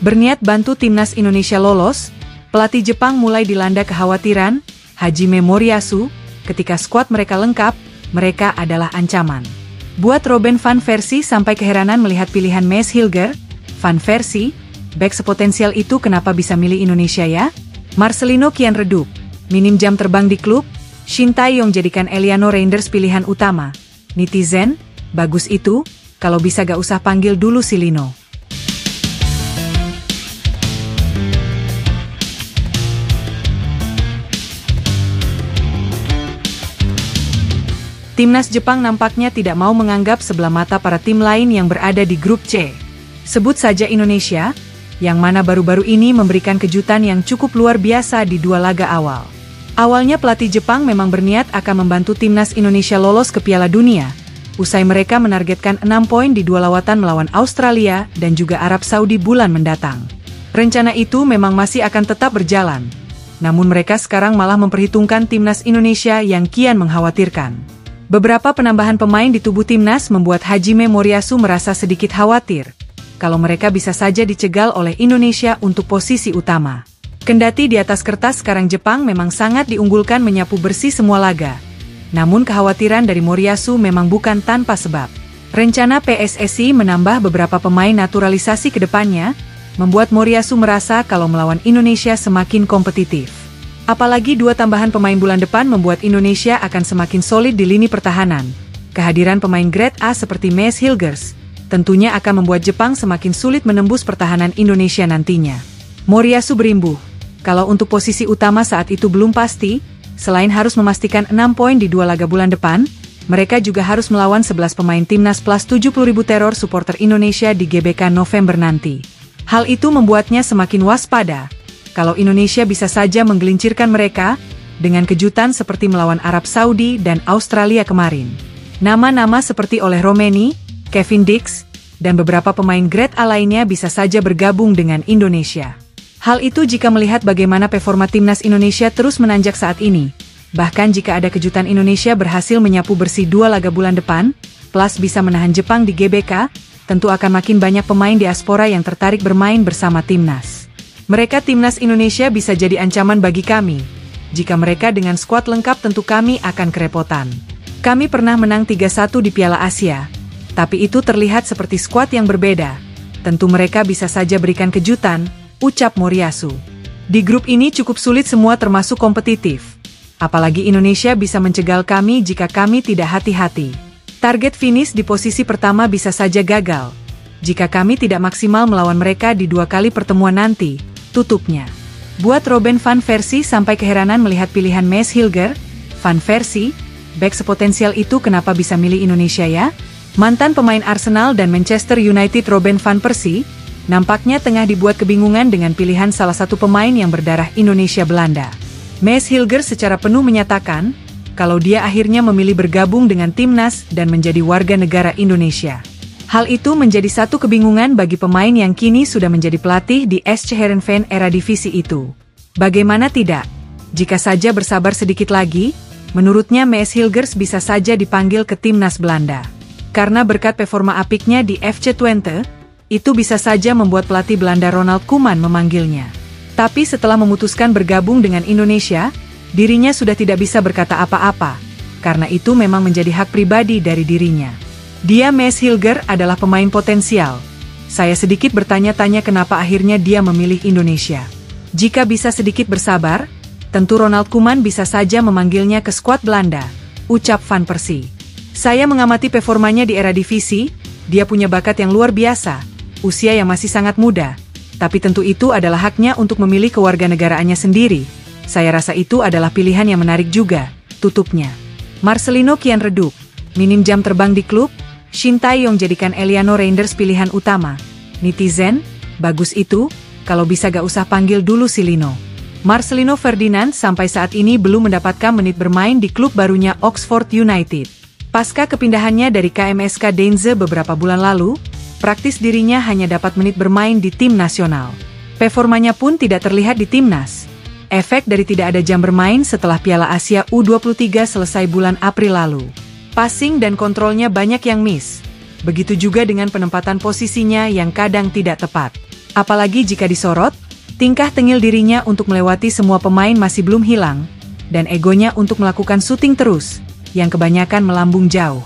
Berniat bantu timnas Indonesia lolos, pelatih Jepang mulai dilanda kekhawatiran, Hajime Moriyasu, ketika skuad mereka lengkap, mereka adalah ancaman. Buat Robin van Persie sampai keheranan melihat pilihan Maes Hilger. Van Persie, bek sepotensial itu kenapa bisa milih Indonesia ya? Marcelino kian redup, minim jam terbang di klub, Shin Tae-yong jadikan Eliano Reinders pilihan utama. Netizen, bagus itu, kalau bisa gak usah panggil dulu si Lino. Timnas Jepang nampaknya tidak mau menganggap sebelah mata para tim lain yang berada di grup C. Sebut saja Indonesia, yang mana baru-baru ini memberikan kejutan yang cukup luar biasa di dua laga awal. Awalnya pelatih Jepang memang berniat akan membantu timnas Indonesia lolos ke Piala Dunia, usai mereka menargetkan 6 poin di dua lawatan melawan Australia dan juga Arab Saudi bulan mendatang. Rencana itu memang masih akan tetap berjalan, namun mereka sekarang malah memperhitungkan timnas Indonesia yang kian mengkhawatirkan. Beberapa penambahan pemain di tubuh timnas membuat Hajime Moriyasu merasa sedikit khawatir kalau mereka bisa saja dicegal oleh Indonesia untuk posisi utama. Kendati di atas kertas sekarang Jepang memang sangat diunggulkan menyapu bersih semua laga, namun kekhawatiran dari Moriyasu memang bukan tanpa sebab. Rencana PSSI menambah beberapa pemain naturalisasi ke depannya membuat Moriyasu merasa kalau melawan Indonesia semakin kompetitif. Apalagi dua tambahan pemain bulan depan membuat Indonesia akan semakin solid di lini pertahanan. Kehadiran pemain grade A seperti Maes Hilgers tentunya akan membuat Jepang semakin sulit menembus pertahanan Indonesia nantinya. Moriyasu berimbuh, kalau untuk posisi utama saat itu belum pasti, selain harus memastikan 6 poin di dua laga bulan depan, mereka juga harus melawan 11 pemain timnas plus 70.000 teror supporter Indonesia di GBK November nanti. Hal itu membuatnya semakin waspada kalau Indonesia bisa saja menggelincirkan mereka dengan kejutan seperti melawan Arab Saudi dan Australia kemarin. Nama-nama seperti oleh Romeni, Kevin Dix, dan beberapa pemain grade A lainnya bisa saja bergabung dengan Indonesia. Hal itu jika melihat bagaimana performa timnas Indonesia terus menanjak saat ini. Bahkan jika ada kejutan Indonesia berhasil menyapu bersih dua laga bulan depan, plus bisa menahan Jepang di GBK, tentu akan makin banyak pemain diaspora yang tertarik bermain bersama timnas. Mereka timnas Indonesia bisa jadi ancaman bagi kami. Jika mereka dengan skuad lengkap tentu kami akan kerepotan. Kami pernah menang 3-1 di Piala Asia, tapi itu terlihat seperti skuad yang berbeda. Tentu mereka bisa saja berikan kejutan, ucap Moriyasu. Di grup ini cukup sulit semua termasuk kompetitif. Apalagi Indonesia bisa mencegal kami jika kami tidak hati-hati. Target finish di posisi pertama bisa saja gagal jika kami tidak maksimal melawan mereka di dua kali pertemuan nanti, tutupnya. Buat Robin van Persie sampai keheranan melihat pilihan Maes Hilger. Van Persie, bek sepotensial itu kenapa bisa milih Indonesia ya? Mantan pemain Arsenal dan Manchester United Robin van Persie nampaknya tengah dibuat kebingungan dengan pilihan salah satu pemain yang berdarah Indonesia-Belanda. Maes Hilger secara penuh menyatakan kalau dia akhirnya memilih bergabung dengan timnas dan menjadi warga negara Indonesia. Hal itu menjadi satu kebingungan bagi pemain yang kini sudah menjadi pelatih di SC Heerenveen era divisi itu. Bagaimana tidak? Jika saja bersabar sedikit lagi, menurutnya Maes Hilgers bisa saja dipanggil ke timnas Belanda. Karena berkat performa apiknya di FC Twente, itu bisa saja membuat pelatih Belanda Ronald Koeman memanggilnya. Tapi setelah memutuskan bergabung dengan Indonesia, dirinya sudah tidak bisa berkata apa-apa, karena itu memang menjadi hak pribadi dari dirinya. Dia Maes Hilger adalah pemain potensial. Saya sedikit bertanya-tanya kenapa akhirnya dia memilih Indonesia. Jika bisa sedikit bersabar, tentu Ronald Koeman bisa saja memanggilnya ke skuad Belanda, ucap Van Persie. Saya mengamati performanya di era divisi, dia punya bakat yang luar biasa, usia yang masih sangat muda, tapi tentu itu adalah haknya untuk memilih kewarganegaraannya sendiri. Saya rasa itu adalah pilihan yang menarik juga, tutupnya. Marcelino kian redup, minim jam terbang di klub, Shin Tae-yong jadikan Eliano Reinders pilihan utama. Netizen, bagus itu, kalau bisa gak usah panggil dulu si Lino. Marcelino Ferdinand sampai saat ini belum mendapatkan menit bermain di klub barunya Oxford United. Pasca kepindahannya dari KMSK Deinze beberapa bulan lalu, praktis dirinya hanya dapat menit bermain di tim nasional. Performanya pun tidak terlihat di timnas. Efek dari tidak ada jam bermain setelah Piala Asia U23 selesai bulan April lalu. Passing dan kontrolnya banyak yang miss. Begitu juga dengan penempatan posisinya yang kadang tidak tepat. Apalagi jika disorot, tingkah tengil dirinya untuk melewati semua pemain masih belum hilang, dan egonya untuk melakukan syuting terus, yang kebanyakan melambung jauh.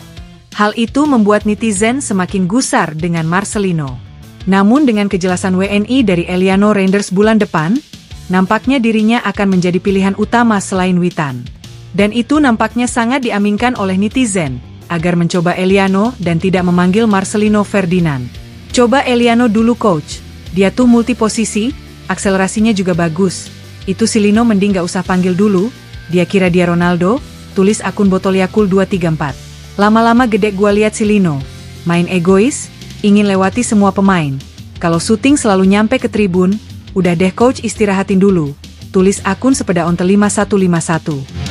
Hal itu membuat netizen semakin gusar dengan Marcelino. Namun dengan kejelasan WNI dari Eliano Reinders bulan depan, nampaknya dirinya akan menjadi pilihan utama selain Witan. Dan itu nampaknya sangat diaminkan oleh netizen, agar mencoba Eliano dan tidak memanggil Marcelino Ferdinand. Coba Eliano dulu coach, dia tuh multiposisi, akselerasinya juga bagus. Itu si Lino mending gak usah panggil dulu, dia kira dia Ronaldo, tulis akun Botoliakul 234. Lama-lama gede gua lihat si Lino, main egois, ingin lewati semua pemain. Kalau syuting selalu nyampe ke tribun, udah deh coach istirahatin dulu, tulis akun Sepeda Ontel 5151.